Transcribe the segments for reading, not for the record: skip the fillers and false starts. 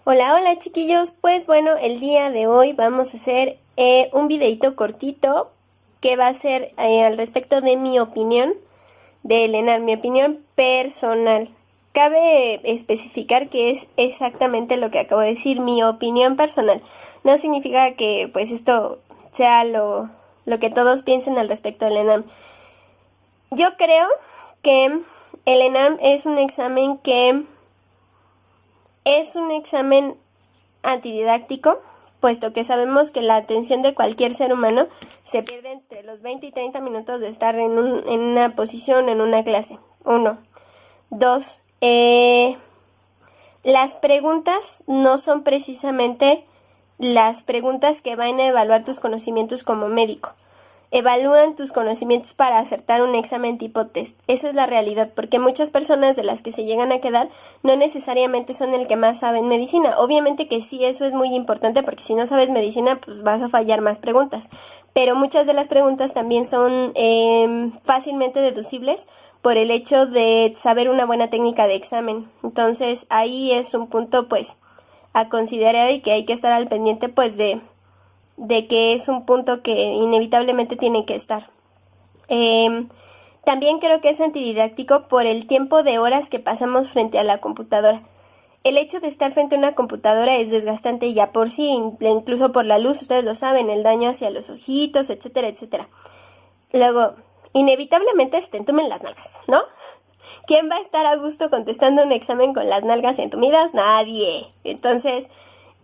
Hola, hola chiquillos, pues bueno, el día de hoy vamos a hacer un videito cortito que va a ser al respecto de mi opinión de Elena, mi opinión personal. Cabe especificar que es exactamente lo que acabo de decir, mi opinión personal. No significa que pues esto sea lo que todos piensen al respecto del ENAM. Yo creo que el ENAM es un examen antididáctico, puesto que sabemos que la atención de cualquier ser humano se pierde entre los 20 y 30 minutos de estar en una posición, en una clase. 1. 2. Las preguntas no son precisamente las preguntas que van a evaluar tus conocimientos como médico. Evalúan tus conocimientos para acertar un examen tipo test. Esa es la realidad, porque muchas personas de las que se llegan a quedar no necesariamente son el que más saben medicina. Obviamente que sí, eso es muy importante, porque si no sabes medicina, pues vas a fallar más preguntas. Pero muchas de las preguntas también son fácilmente deducibles por el hecho de saber una buena técnica de examen. Entonces ahí es un punto pues a considerar y que hay que estar al pendiente pues de que es un punto que inevitablemente tiene que estar. También creo que es antididáctico por el tiempo de horas que pasamos frente a la computadora. El hecho de estar frente a una computadora es desgastante ya por sí, incluso por la luz, ustedes lo saben, el daño hacia los ojitos, etcétera, etcétera. Luego, inevitablemente se te entumen las nalgas, ¿no? ¿Quién va a estar a gusto contestando un examen con las nalgas entumidas? Nadie. Entonces,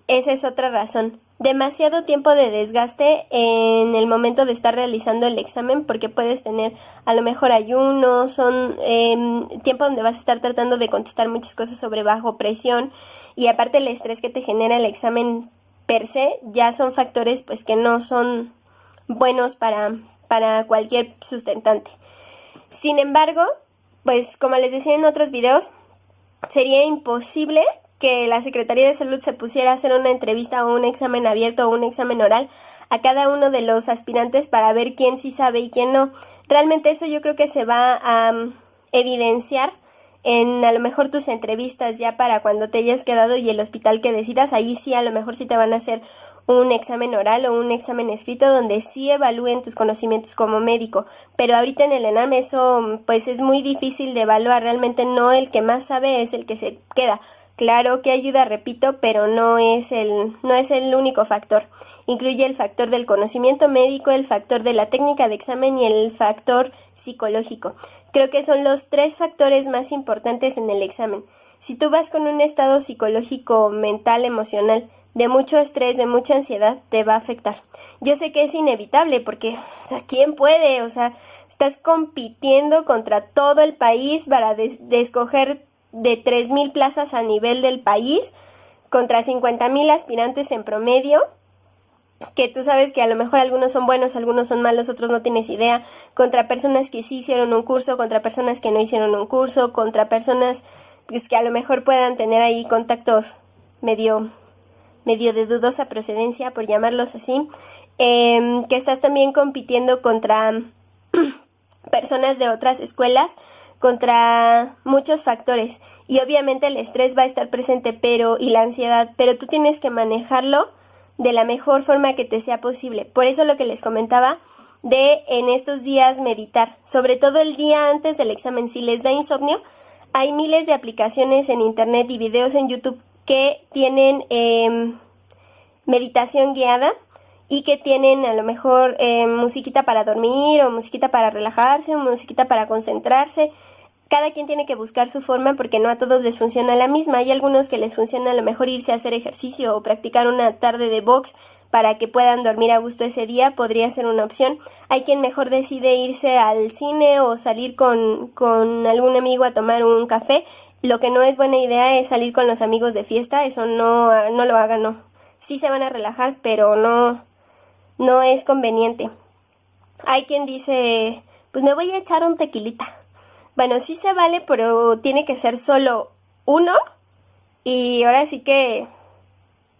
esa es otra razón. Demasiado tiempo de desgaste en el momento de estar realizando el examen, porque puedes tener a lo mejor ayuno, son tiempo donde vas a estar tratando de contestar muchas cosas sobre bajo presión, y aparte el estrés que te genera el examen per se ya son factores pues que no son buenos para cualquier sustentante. Sin embargo, pues como les decía en otros videos, sería imposible que la Secretaría de Salud se pusiera a hacer una entrevista o un examen abierto o un examen oral a cada uno de los aspirantes para ver quién sí sabe y quién no. Realmente eso yo creo que se va a evidenciar en a lo mejor tus entrevistas ya para cuando te hayas quedado y el hospital que decidas, ahí sí a lo mejor sí te van a hacer un examen oral o un examen escrito donde sí evalúen tus conocimientos como médico, pero ahorita en el ENAM eso pues es muy difícil de evaluar, realmente no el que más sabe es el que se queda. Claro que ayuda, repito, pero no es el único factor. Incluye el factor del conocimiento médico, el factor de la técnica de examen y el factor psicológico. Creo que son los 3 factores más importantes en el examen. Si tú vas con un estado psicológico, mental, emocional, de mucho estrés, de mucha ansiedad, te va a afectar. Yo sé que es inevitable porque, ¿quién puede? O sea, estás compitiendo contra todo el país para de escoger de 3,000 plazas a nivel del país contra 50,000 aspirantes en promedio, que tú sabes que a lo mejor algunos son buenos, algunos son malos, otros no tienes idea, contra personas que sí hicieron un curso, contra personas que no hicieron un curso, contra personas pues, que a lo mejor puedan tener ahí contactos medio de dudosa procedencia, por llamarlos así, que estás también compitiendo contra personas de otras escuelas, contra muchos factores, y obviamente el estrés va a estar presente, y la ansiedad, pero tú tienes que manejarlo de la mejor forma que te sea posible. Por eso lo que les comentaba de en estos días meditar, sobre todo el día antes del examen. Si les da insomnio, hay miles de aplicaciones en internet y videos en YouTube que tienen meditación guiada y que tienen a lo mejor musiquita para dormir o musiquita para relajarse o musiquita para concentrarse. Cada quien tiene que buscar su forma porque no a todos les funciona la misma. Hay algunos que les funciona a lo mejor irse a hacer ejercicio o practicar una tarde de box para que puedan dormir a gusto ese día, podría ser una opción. Hay quien mejor decide irse al cine o salir con algún amigo a tomar un café. Lo que no es buena idea es salir con los amigos de fiesta, eso no lo hagan, no. Sí se van a relajar, pero no es conveniente. Hay quien dice, pues me voy a echar un tequilita. Bueno, sí se vale, pero tiene que ser solo uno y ahora sí que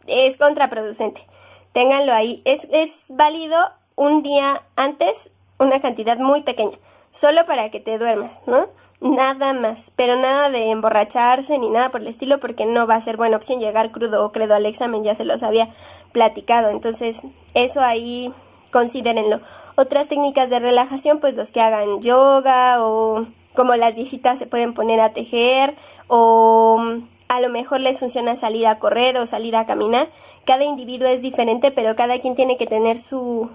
es contraproducente. Ténganlo ahí. Es válido un día antes una cantidad muy pequeña. solo para que te duermas, ¿no? Nada más, pero nada de emborracharse ni nada por el estilo, porque no va a ser buena opción llegar crudo o credo al examen, ya se los había platicado. Entonces, eso ahí considérenlo. Otras técnicas de relajación, pues los que hagan yoga, o como las viejitas se pueden poner a tejer, o a lo mejor les funciona salir a correr o salir a caminar. Cada individuo es diferente, pero cada quien tiene que tener su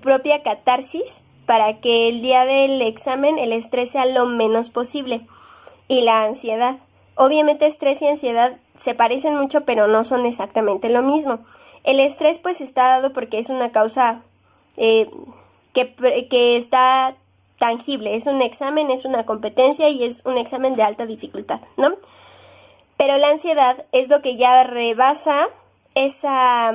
propia catarsis para que el día del examen el estrés sea lo menos posible. Y la ansiedad. Obviamente estrés y ansiedad se parecen mucho, pero no son exactamente lo mismo. El estrés pues está dado porque es una causa que está tangible. Es un examen, es una competencia y es un examen de alta dificultad, ¿no? Pero la ansiedad es lo que ya rebasa esa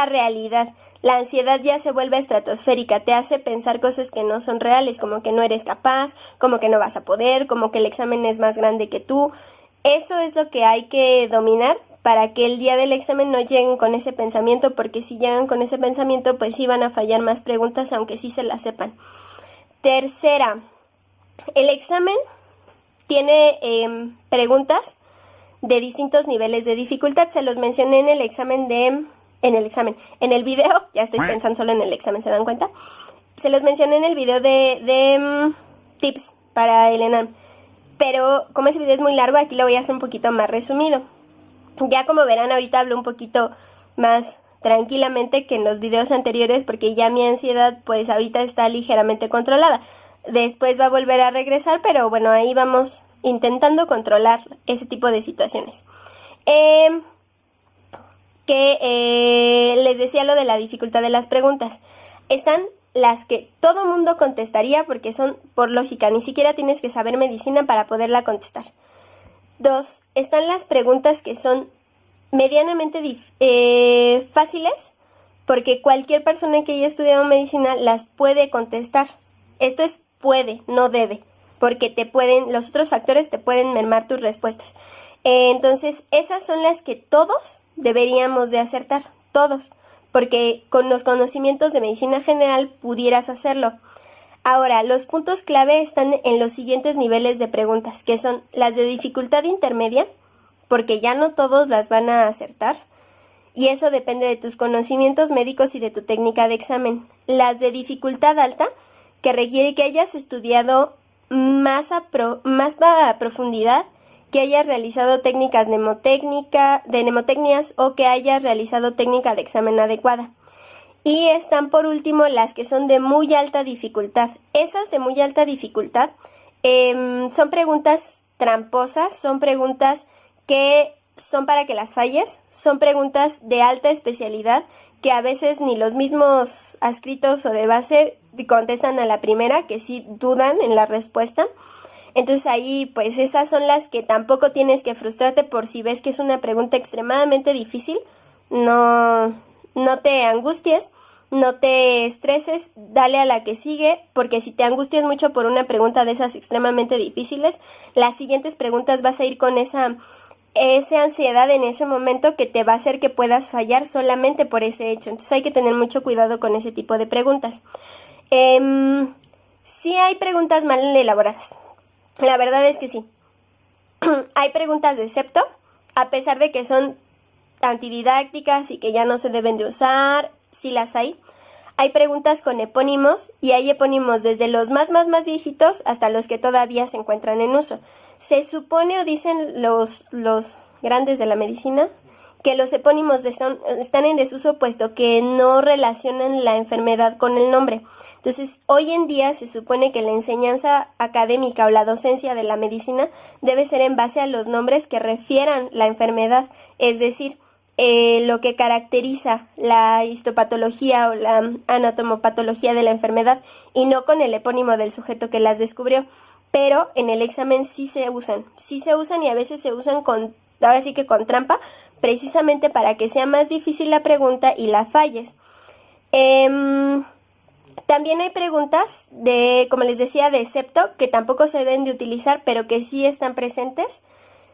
realidad. La ansiedad ya se vuelve estratosférica, te hace pensar cosas que no son reales, como que no eres capaz, como que no vas a poder, como que el examen es más grande que tú. Eso es lo que hay que dominar para que el día del examen no lleguen con ese pensamiento, porque si llegan con ese pensamiento, pues sí van a fallar más preguntas, aunque sí se las sepan. Tercera, el examen tiene preguntas de distintos niveles de dificultad. Se los mencioné en el video, ya estoy pensando solo en el examen, ¿se dan cuenta? Se los mencioné en el video de tips para el ENAM, pero como ese video es muy largo, aquí lo voy a hacer un poquito más resumido. Ya como verán, ahorita hablo un poquito más tranquilamente que en los videos anteriores, porque ya mi ansiedad pues ahorita está ligeramente controlada. Después va a volver a regresar, pero bueno, ahí vamos intentando controlar ese tipo de situaciones. Les decía lo de la dificultad de las preguntas. Están las que todo mundo contestaría porque son por lógica, ni siquiera tienes que saber medicina para poderla contestar. 2. Están las preguntas que son medianamente fáciles, porque cualquier persona que haya estudiado medicina las puede contestar. Esto es puede, no debe, porque los otros factores te pueden mermar tus respuestas. Entonces, esas son las que todos deberíamos de acertar, todos, porque con los conocimientos de medicina general pudieras hacerlo. Ahora, los puntos clave están en los siguientes niveles de preguntas, que son las de dificultad intermedia, porque ya no todos las van a acertar, y eso depende de tus conocimientos médicos y de tu técnica de examen. Las de dificultad alta, que requiere que hayas estudiado más a profundidad, que hayas realizado técnicas de mnemotecnias o que hayas realizado técnica de examen adecuada. Y están por último las que son de muy alta dificultad. Esas de muy alta dificultad son preguntas tramposas, son preguntas que son para que las falles, son preguntas de alta especialidad que a veces ni los mismos adscritos o de base contestan a la primera, que sí dudan en la respuesta. Entonces ahí pues esas son las que tampoco tienes que frustrarte por si ves que es una pregunta extremadamente difícil. No te angusties, no te estreses, dale a la que sigue, porque si te angustias mucho por una pregunta de esas extremadamente difíciles, las siguientes preguntas vas a ir con esa ansiedad en ese momento que te va a hacer que puedas fallar solamente por ese hecho. Entonces hay que tener mucho cuidado con ese tipo de preguntas. Sí hay preguntas mal elaboradas. La verdad es que sí. Hay preguntas de septo, a pesar de que son antididácticas y que ya no se deben de usar, sí las hay. Hay preguntas con epónimos y hay epónimos desde los más viejitos hasta los que todavía se encuentran en uso. Se supone o dicen los grandes de la medicina que los epónimos están en desuso puesto que no relacionan la enfermedad con el nombre. Entonces, hoy en día se supone que la enseñanza académica o la docencia de la medicina debe ser en base a los nombres que refieran la enfermedad, es decir, lo que caracteriza la histopatología o la anatomopatología de la enfermedad y no con el epónimo del sujeto que las descubrió. Pero en el examen sí se usan y a veces se usan ahora sí que con trampa, precisamente para que sea más difícil la pregunta y la falles. También hay preguntas como les decía, de septo, que tampoco se deben de utilizar, pero que sí están presentes.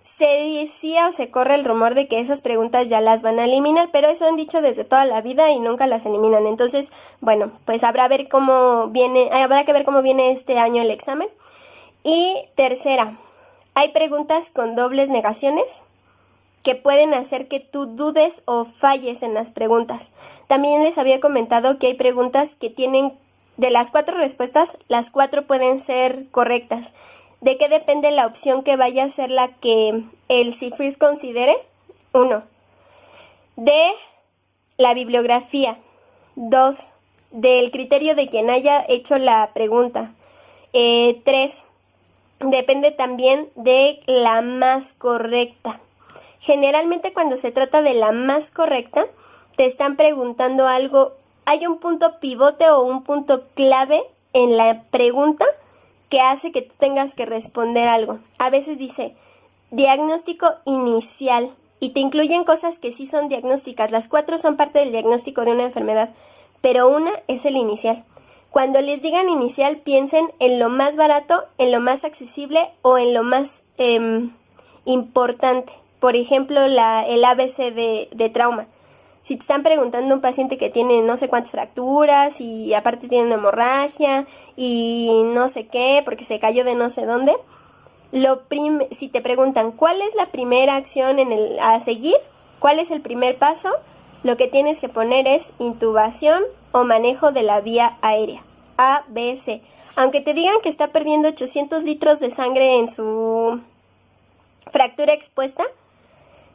Se decía o se corre el rumor de que esas preguntas ya las van a eliminar, pero eso han dicho desde toda la vida y nunca las eliminan. Entonces, bueno, pues habrá que ver cómo viene este año el examen. Y tercera, hay preguntas con dobles negaciones que pueden hacer que tú dudes o falles en las preguntas. También les había comentado que hay preguntas que tienen, de las 4 respuestas, las 4 pueden ser correctas. ¿De qué depende la opción que vaya a ser la que el CIFRIS considere? 1. De la bibliografía. 2. Del criterio de quien haya hecho la pregunta. 3. Depende también de la más correcta. Generalmente cuando se trata de la más correcta, te están preguntando algo, hay un punto pivote o un punto clave en la pregunta que hace que tú tengas que responder algo. A veces dice diagnóstico inicial y te incluyen cosas que sí son diagnósticas. Las 4 son parte del diagnóstico de una enfermedad, pero una es el inicial. Cuando les digan inicial, piensen en lo más barato, en lo más accesible o en lo más importante. Por ejemplo, el ABC de trauma. Si te están preguntando un paciente que tiene no sé cuántas fracturas y aparte tiene una hemorragia y no sé qué porque se cayó de no sé dónde, si te preguntan cuál es la primera acción a seguir, cuál es el primer paso, lo que tienes que poner es intubación o manejo de la vía aérea. A, B, C. Aunque te digan que está perdiendo 800 litros de sangre en su fractura expuesta,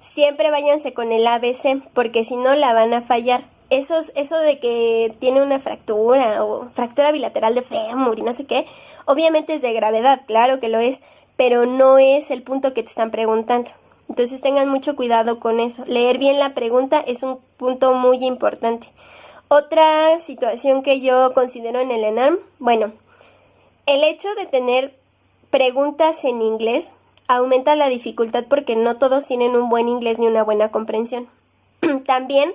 siempre váyanse con el ABC, porque si no la van a fallar. Eso de que tiene una fractura o fractura bilateral de fémur y no sé qué, obviamente es de gravedad, claro que lo es, pero no es el punto que te están preguntando. Entonces tengan mucho cuidado con eso. Leer bien la pregunta es un punto muy importante. Otra situación que yo considero en el ENARM, bueno, el hecho de tener preguntas en inglés aumenta la dificultad porque no todos tienen un buen inglés ni una buena comprensión. También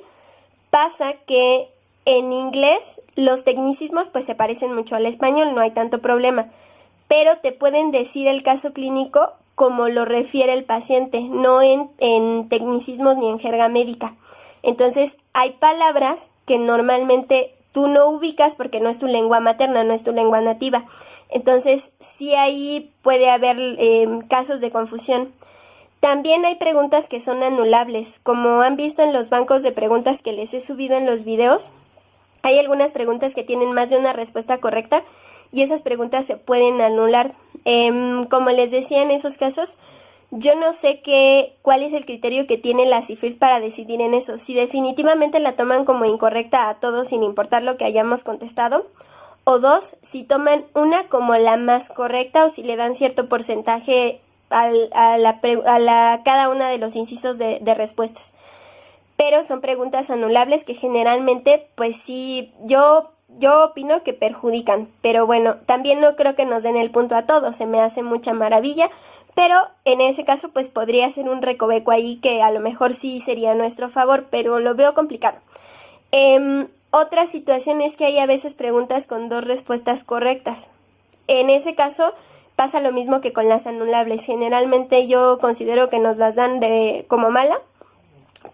pasa que en inglés los tecnicismos pues se parecen mucho al español, no hay tanto problema, pero te pueden decir el caso clínico como lo refiere el paciente, no en tecnicismos ni en jerga médica. Entonces hay palabras que normalmente tú no ubicas porque no es tu lengua materna, no es tu lengua nativa. Entonces sí ahí puede haber casos de confusión. También hay preguntas que son anulables, como han visto en los bancos de preguntas que les he subido en los videos. Hay algunas preguntas que tienen más de una respuesta correcta y esas preguntas se pueden anular. Como les decía, en esos casos, yo no sé cuál es el criterio que tiene la CIFRIS para decidir en eso. Si definitivamente la toman como incorrecta a todos sin importar lo que hayamos contestado. O 2, si toman una como la más correcta o si le dan cierto porcentaje a cada una de los incisos de respuestas. Pero son preguntas anulables que generalmente, pues sí, yo opino que perjudican. Pero bueno, también no creo que nos den el punto a todos, se me hace mucha maravilla. Pero en ese caso, pues podría ser un recoveco ahí que a lo mejor sí sería a nuestro favor, pero lo veo complicado. Otra situación es que hay a veces preguntas con 2 respuestas correctas. En ese caso pasa lo mismo que con las anulables. Generalmente yo considero que nos las dan como mala,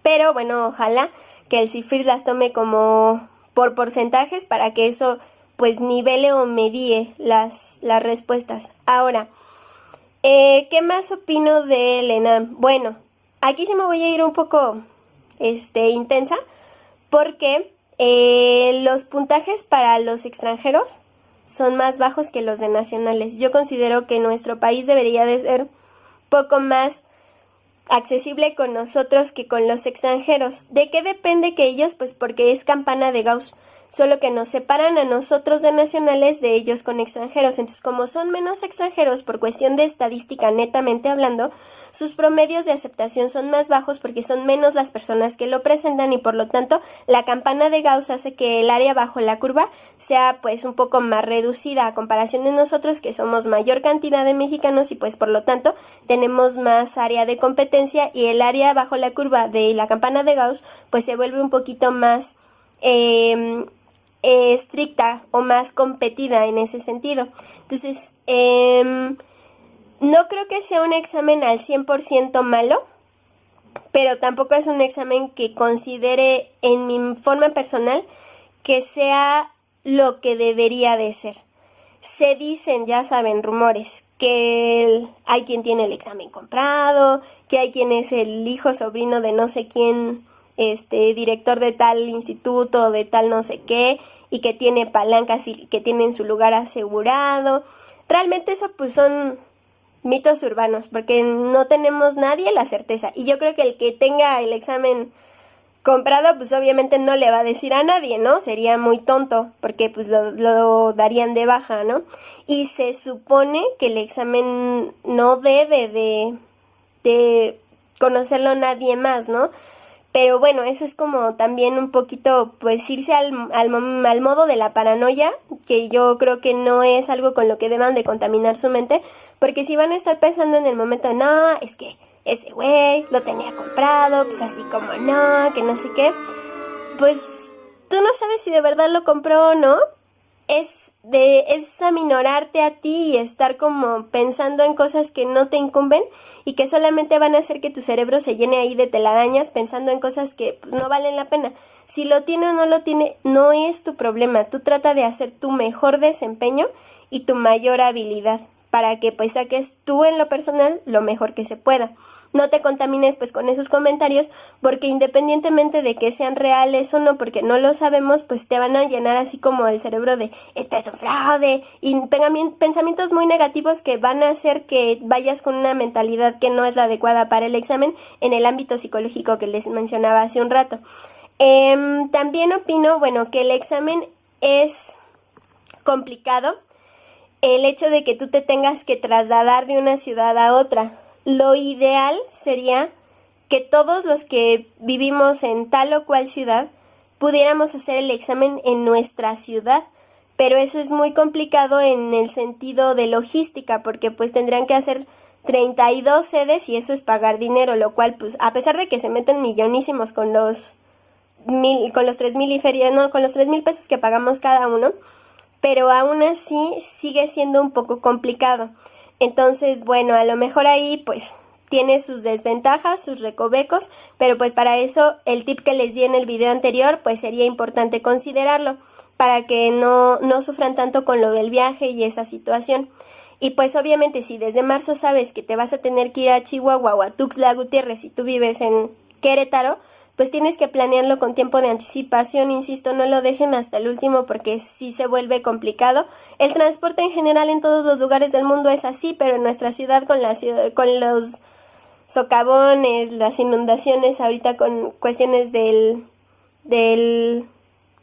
pero bueno, ojalá que el CIFRIS las tome como por porcentajes para que eso pues nivele o medie las respuestas. Ahora, ¿qué más opino del ENARM? Bueno, aquí sí me voy a ir un poco intensa porque los puntajes para los extranjeros son más bajos que los de nacionales. Yo considero que nuestro país debería de ser poco más accesible con nosotros que con los extranjeros. ¿De qué depende que ellos? Pues porque es campana de Gauss. Solo que nos separan a nosotros de nacionales de ellos con extranjeros. Entonces, como son menos extranjeros por cuestión de estadística netamente hablando, sus promedios de aceptación son más bajos porque son menos las personas que lo presentan y por lo tanto la campana de Gauss hace que el área bajo la curva sea pues un poco más reducida a comparación de nosotros que somos mayor cantidad de mexicanos y pues por lo tanto tenemos más área de competencia y el área bajo la curva de la campana de Gauss pues se vuelve un poquito más estricta o más competida en ese sentido. Entonces, No creo que sea un examen al 100% malo, pero tampoco es un examen que considere en mi forma personal que sea lo que debería de ser. Se dicen, ya saben, rumores, que hay quien tiene el examen comprado, que hay quien es el hijo sobrino de no sé quién, director de tal instituto, de tal no sé qué, y que tiene palancas y que tiene su lugar asegurado. Realmente eso pues son mitos urbanos, porque no tenemos nadie la certeza. Y yo creo que el que tenga el examen comprado, pues obviamente no le va a decir a nadie, ¿no? Sería muy tonto, porque pues lo darían de baja, ¿no? Y se supone que el examen no debe de conocerlo nadie más, ¿no? Pero bueno, eso es como también un poquito, pues irse al modo de la paranoia, que yo creo que no es algo con lo que deban de contaminar su mente, porque si van a estar pensando en el momento, no, es que ese güey lo tenía comprado, pues así como no, que no sé qué, pues tú no sabes si de verdad lo compró o no. Es aminorarte a ti y estar como pensando en cosas que no te incumben y que solamente van a hacer que tu cerebro se llene ahí de telarañas pensando en cosas que pues, no valen la pena. Si lo tiene o no lo tiene, no es tu problema. Tú trata de hacer tu mejor desempeño y tu mayor habilidad para que pues saques tú en lo personal lo mejor que se pueda. No te contamines pues con esos comentarios porque independientemente de que sean reales o no, porque no lo sabemos, pues te van a llenar así como el cerebro de esto es un fraude y pensamientos muy negativos que van a hacer que vayas con una mentalidad que no es la adecuada para el examen en el ámbito psicológico que les mencionaba hace un rato. También opino, bueno, que el examen es complicado. El hecho de que tú te tengas que trasladar de una ciudad a otra. Lo ideal sería que todos los que vivimos en tal o cual ciudad pudiéramos hacer el examen en nuestra ciudad, pero eso es muy complicado en el sentido de logística, porque pues tendrían que hacer 32 sedes y eso es pagar dinero, lo cual pues a pesar de que se meten millonísimos con los 3,000 y feria, no, con los 3,000 pesos que pagamos cada uno, pero aún así sigue siendo un poco complicado. Entonces, bueno, a lo mejor ahí pues tiene sus desventajas, sus recovecos, pero pues para eso el tip que les di en el video anterior pues sería importante considerarlo para que no sufran tanto con lo del viaje y esa situación. Y pues obviamente si desde marzo sabes que te vas a tener que ir a Chihuahua o a Tuxtla Gutiérrez si tú vives en Querétaro, pues tienes que planearlo con tiempo de anticipación, insisto, no lo dejen hasta el último porque sí se vuelve complicado. El transporte en general en todos los lugares del mundo es así, pero en nuestra ciudad con con los socavones, las inundaciones, ahorita con cuestiones de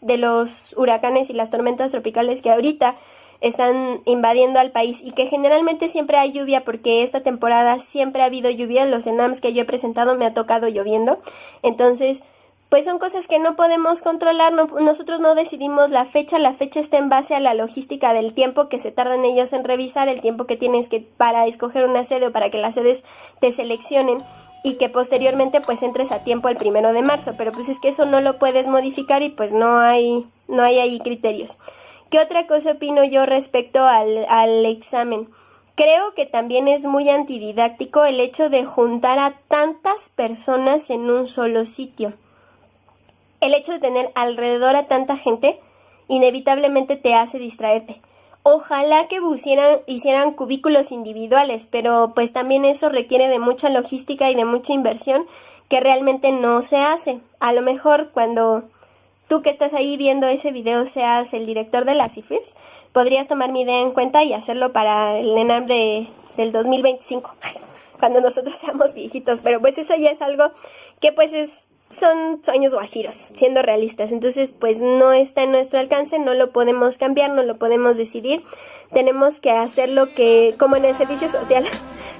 los huracanes y las tormentas tropicales que ahorita están invadiendo al país y que generalmente siempre hay lluvia porque esta temporada siempre ha habido lluvia, los ENAMs que yo he presentado me ha tocado lloviendo, entonces pues son cosas que no podemos controlar, nosotros no decidimos la fecha está en base a la logística del tiempo que se tardan ellos en revisar, el tiempo que tienes que para escoger una sede o para que las sedes te seleccionen y que posteriormente pues entres a tiempo el 1 de marzo, pero pues es que eso no lo puedes modificar y pues no hay ahí criterios. ¿Qué otra cosa opino yo respecto al examen? Creo que también es muy antididáctico el hecho de juntar a tantas personas en un solo sitio. El hecho de tener alrededor a tanta gente inevitablemente te hace distraerte. Ojalá que hicieran cubículos individuales, pero pues también eso requiere de mucha logística y de mucha inversión que realmente no se hace. A lo mejor cuando tú que estás ahí viendo ese video seas el director de la CIFIRS, podrías tomar mi idea en cuenta y hacerlo para el ENAM del 2025, cuando nosotros seamos viejitos, pero pues eso ya es algo que pues son sueños guajiros, siendo realistas, entonces pues no está en nuestro alcance, no lo podemos cambiar, no lo podemos decidir, tenemos que hacer lo que, como en el servicio social,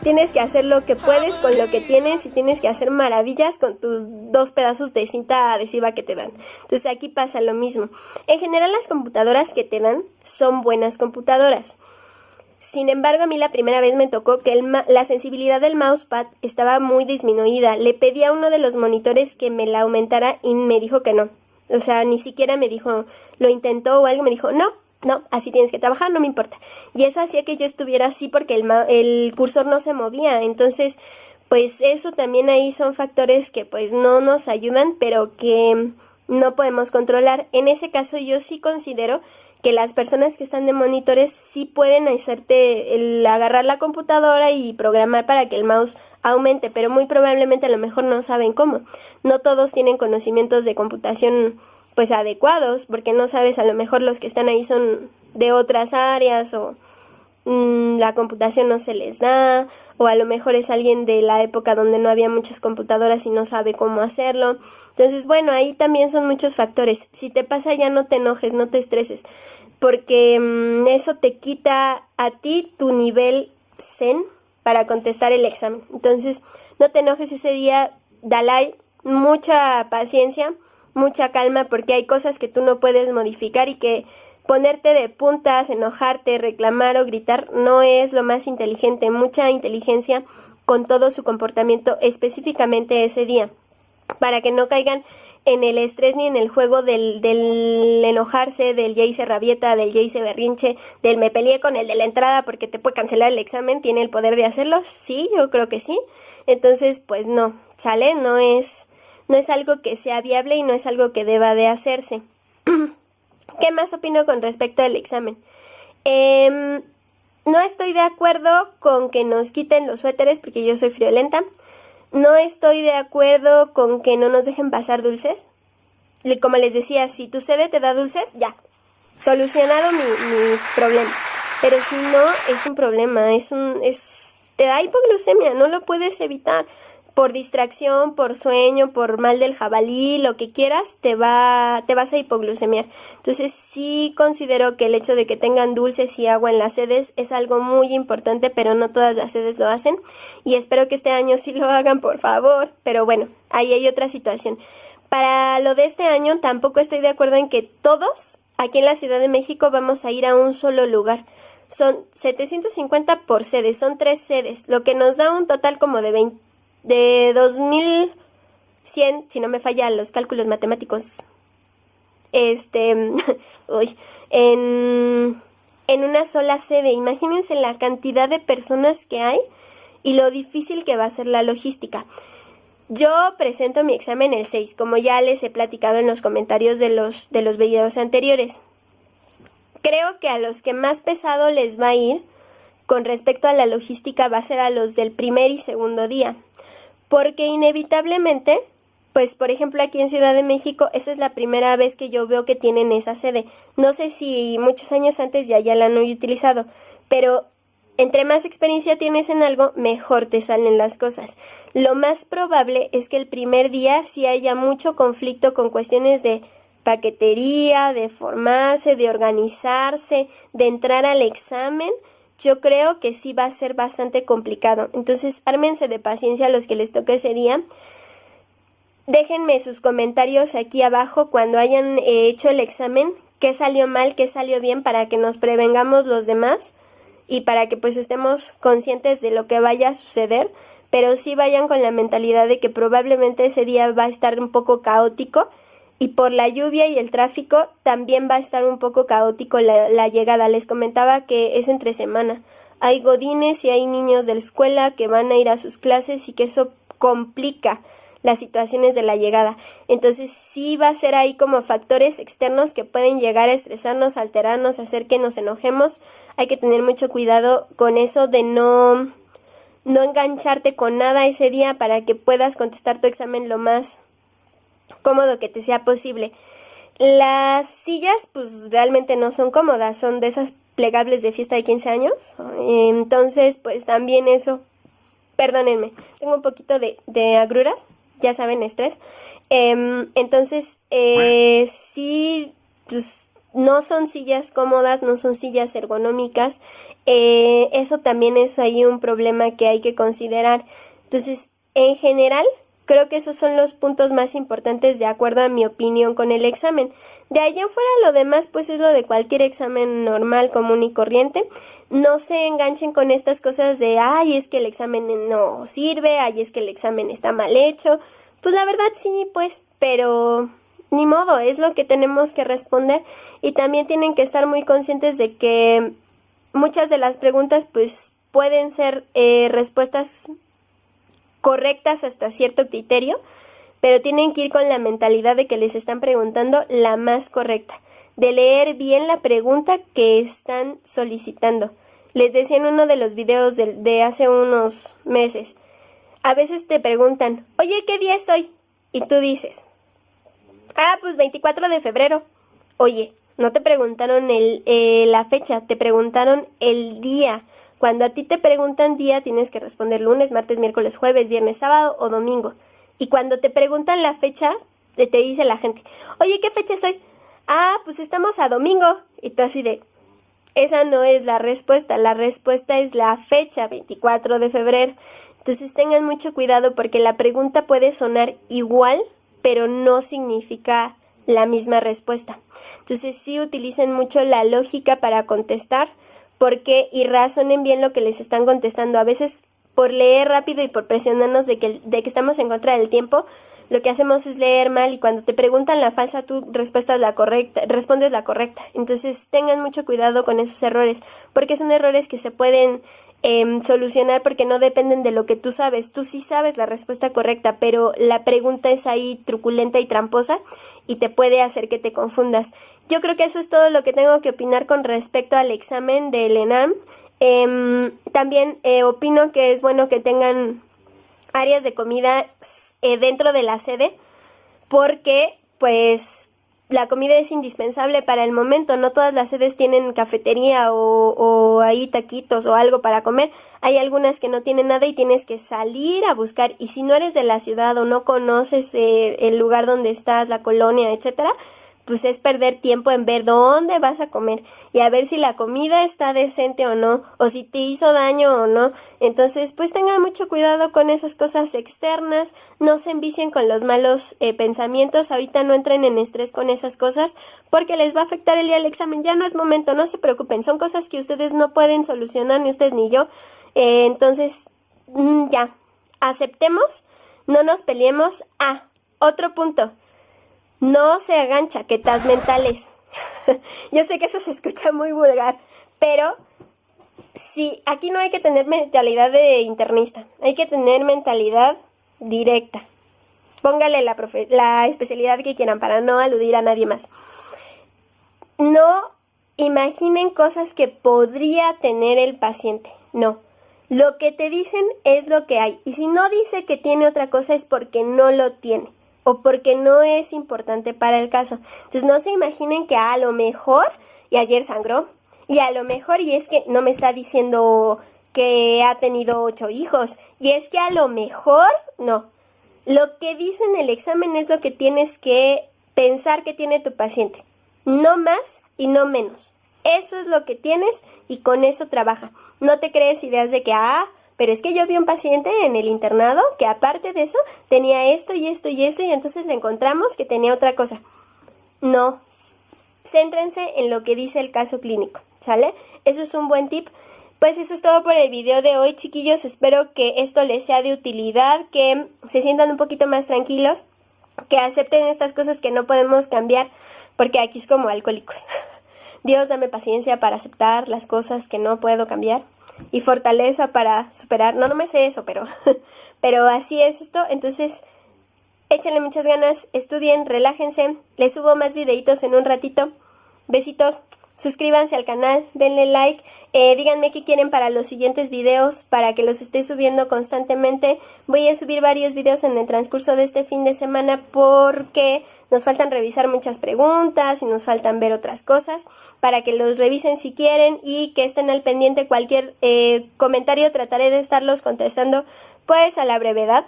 tienes que hacer lo que puedes con lo que tienes y tienes que hacer maravillas con tus 2 pedazos de cinta adhesiva que te dan. Entonces aquí pasa lo mismo. En general las computadoras que te dan son buenas computadoras. Sin embargo, a mí la primera vez me tocó que la sensibilidad del mousepad estaba muy disminuida. Le pedí a uno de los monitores que me la aumentara y me dijo que no. O sea, ni siquiera me dijo, lo intentó o algo, me dijo, no, no, así tienes que trabajar, no me importa. Y eso hacía que yo estuviera así porque el cursor no se movía. Entonces, pues eso también ahí son factores que pues no nos ayudan, pero que no podemos controlar. En ese caso yo sí considero que las personas que están de monitores sí pueden hacerte agarrar la computadora y programar para que el mouse aumente, pero muy probablemente a lo mejor no saben cómo. No todos tienen conocimientos de computación pues adecuados, porque no sabes, a lo mejor los que están ahí son de otras áreas o la computación no se les da, o a lo mejor es alguien de la época donde no había muchas computadoras y no sabe cómo hacerlo. Entonces, bueno, ahí también son muchos factores. Si te pasa ya no te enojes, no te estreses, porque eso te quita a ti tu nivel zen para contestar el examen. Entonces, no te enojes ese día, dale mucha paciencia, mucha calma, porque hay cosas que tú no puedes modificar y que ponerte de puntas, enojarte, reclamar o gritar no es lo más inteligente. Mucha inteligencia con todo su comportamiento específicamente ese día, para que no caigan en el estrés ni en el juego del enojarse, del ya hice rabieta, del ya hice berrinche, del me peleé con el de la entrada porque te puede cancelar el examen. ¿Tiene el poder de hacerlo? Sí, yo creo que sí. Entonces, pues no, ¿sale? No es algo que sea viable y no es algo que deba de hacerse. ¿Qué más opino con respecto al examen? No estoy de acuerdo con que nos quiten los suéteres porque yo soy friolenta. No estoy de acuerdo con que no nos dejen pasar dulces. Como les decía, si tu sede te da dulces, ya, solucionado mi problema. Pero si no, es un problema, te da hipoglucemia, no lo puedes evitar. Por distracción, por sueño, por mal del jabalí, lo que quieras, te vas a hipoglucemiar. Entonces sí considero que el hecho de que tengan dulces y agua en las sedes es algo muy importante, pero no todas las sedes lo hacen. Y espero que este año sí lo hagan, por favor. Pero bueno, ahí hay otra situación. Para lo de este año tampoco estoy de acuerdo en que todos aquí en la Ciudad de México vamos a ir a un solo lugar. Son 750 por sede, son 3 sedes, lo que nos da un total como de 2100, si no me fallan los cálculos matemáticos, uy, en una sola sede. Imagínense la cantidad de personas que hay y lo difícil que va a ser la logística. Yo presento mi examen el 6, como ya les he platicado en los comentarios de los videos anteriores. Creo que a los que más pesado les va a ir con respecto a la logística va a ser a los del primer y segundo día. Porque inevitablemente, pues por ejemplo aquí en Ciudad de México, esa es la primera vez que yo veo que tienen esa sede. No sé si muchos años antes ya la han utilizado, pero entre más experiencia tienes en algo, mejor te salen las cosas. Lo más probable es que el primer día sí haya mucho conflicto con cuestiones de paquetería, de formarse, de organizarse, de entrar al examen. Yo creo que sí va a ser bastante complicado. Entonces, ármense de paciencia a los que les toque ese día. Déjenme sus comentarios aquí abajo cuando hayan hecho el examen, qué salió mal, qué salió bien, para que nos prevengamos los demás y para que pues estemos conscientes de lo que vaya a suceder. Pero sí vayan con la mentalidad de que probablemente ese día va a estar un poco caótico. Y por la lluvia y el tráfico también va a estar un poco caótico la llegada. Les comentaba que es entre semana. Hay godines y hay niños de la escuela que van a ir a sus clases y que eso complica las situaciones de la llegada. Entonces sí va a ser ahí como factores externos que pueden llegar a estresarnos, alterarnos, hacer que nos enojemos. Hay que tener mucho cuidado con eso de no engancharte con nada ese día para que puedas contestar tu examen lo más cómodo que te sea posible. Las sillas pues realmente no son cómodas, son de esas plegables de fiesta de 15 años. Entonces pues también eso, perdónenme, tengo un poquito de agruras, ya saben, estrés. Entonces sí, pues no son sillas cómodas, no son sillas ergonómicas. Eso también es ahí un problema que hay que considerar. Entonces, en general, creo que esos son los puntos más importantes de acuerdo a mi opinión con el examen. De ahí en fuera lo demás pues es lo de cualquier examen normal, común y corriente. No se enganchen con estas cosas de ay, es que el examen no sirve, ay, es que el examen está mal hecho. Pues la verdad sí, pues, pero ni modo, es lo que tenemos que responder. Y también tienen que estar muy conscientes de que muchas de las preguntas pues pueden ser respuestas correctas hasta cierto criterio, pero tienen que ir con la mentalidad de que les están preguntando la más correcta, de leer bien la pregunta que están solicitando. Les decía en uno de los videos de hace unos meses, a veces te preguntan, oye, ¿qué día es hoy? Y tú dices, pues 24 de febrero. Oye, no te preguntaron la fecha, te preguntaron el día. Cuando a ti te preguntan día, tienes que responder lunes, martes, miércoles, jueves, viernes, sábado o domingo. Y cuando te preguntan la fecha, te dice la gente, oye, ¿qué fecha es hoy? Pues estamos a domingo. Y tú así de, esa no es la respuesta es la fecha, 24 de febrero. Entonces tengan mucho cuidado porque la pregunta puede sonar igual, pero no significa la misma respuesta. Entonces sí utilicen mucho la lógica para contestar, y razonen bien lo que les están contestando. A veces por leer rápido y por presionarnos de que estamos en contra del tiempo, lo que hacemos es leer mal y cuando te preguntan la falsa, tú respondes la correcta. Entonces tengan mucho cuidado con esos errores, porque son errores que se pueden solucionar porque no dependen de lo que tú sabes. Tú sí sabes la respuesta correcta, pero la pregunta es ahí truculenta y tramposa y te puede hacer que te confundas. Yo creo que eso es todo lo que tengo que opinar con respecto al examen del ENAM. También opino que es bueno que tengan áreas de comida dentro de la sede, porque pues la comida es indispensable para el momento. No todas las sedes tienen cafetería o ahí taquitos o algo para comer. Hay algunas que no tienen nada y tienes que salir a buscar. Y si no eres de la ciudad o no conoces el lugar donde estás, la colonia, etcétera, pues es perder tiempo en ver dónde vas a comer y a ver si la comida está decente o no, o si te hizo daño o no. Entonces, pues tengan mucho cuidado con esas cosas externas, no se envicien con los malos pensamientos, ahorita no entren en estrés con esas cosas porque les va a afectar el día del examen. Ya no es momento, no se preocupen, son cosas que ustedes no pueden solucionar, ni ustedes ni yo. Entonces, ya, aceptemos, no nos peleemos. Otro punto. No se hagan chaquetas mentales. Yo sé que eso se escucha muy vulgar, pero sí, aquí no hay que tener mentalidad de internista, hay que tener mentalidad directa. Póngale la especialidad que quieran para no aludir a nadie más. No imaginen cosas que podría tener el paciente, no. Lo que te dicen es lo que hay, y si no dice que tiene otra cosa es porque no lo tiene o porque no es importante para el caso. Entonces no se imaginen que a lo mejor, y ayer sangró, y a lo mejor, y es que no me está diciendo que ha tenido 8 hijos, y es que a lo mejor, no. Lo que dice en el examen es lo que tienes que pensar que tiene tu paciente, no más y no menos. Eso es lo que tienes y con eso trabaja. No te crees ideas de que, pero es que yo vi un paciente en el internado que aparte de eso tenía esto y esto y esto y entonces le encontramos que tenía otra cosa. No, céntrense en lo que dice el caso clínico, ¿sale? Eso es un buen tip. Pues eso es todo por el video de hoy, chiquillos. Espero que esto les sea de utilidad, que se sientan un poquito más tranquilos, que acepten estas cosas que no podemos cambiar, porque aquí es como alcohólicos. Dios, dame paciencia para aceptar las cosas que no puedo cambiar y fortaleza para superar. No me sé eso, pero así es esto. Entonces, échenle muchas ganas, estudien, relájense. Les subo más videitos en un ratito. Besitos. Suscríbanse al canal, denle like, díganme qué quieren para los siguientes videos para que los esté subiendo constantemente. Voy a subir varios videos en el transcurso de este fin de semana porque nos faltan revisar muchas preguntas y nos faltan ver otras cosas para que los revisen si quieren y que estén al pendiente. Cualquier comentario trataré de estarlos contestando pues a la brevedad.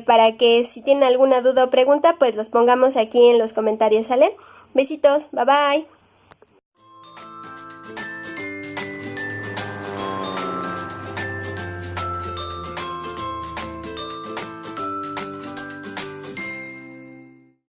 Para que si tienen alguna duda o pregunta pues los pongamos aquí en los comentarios, ¿sale? Besitos, bye bye.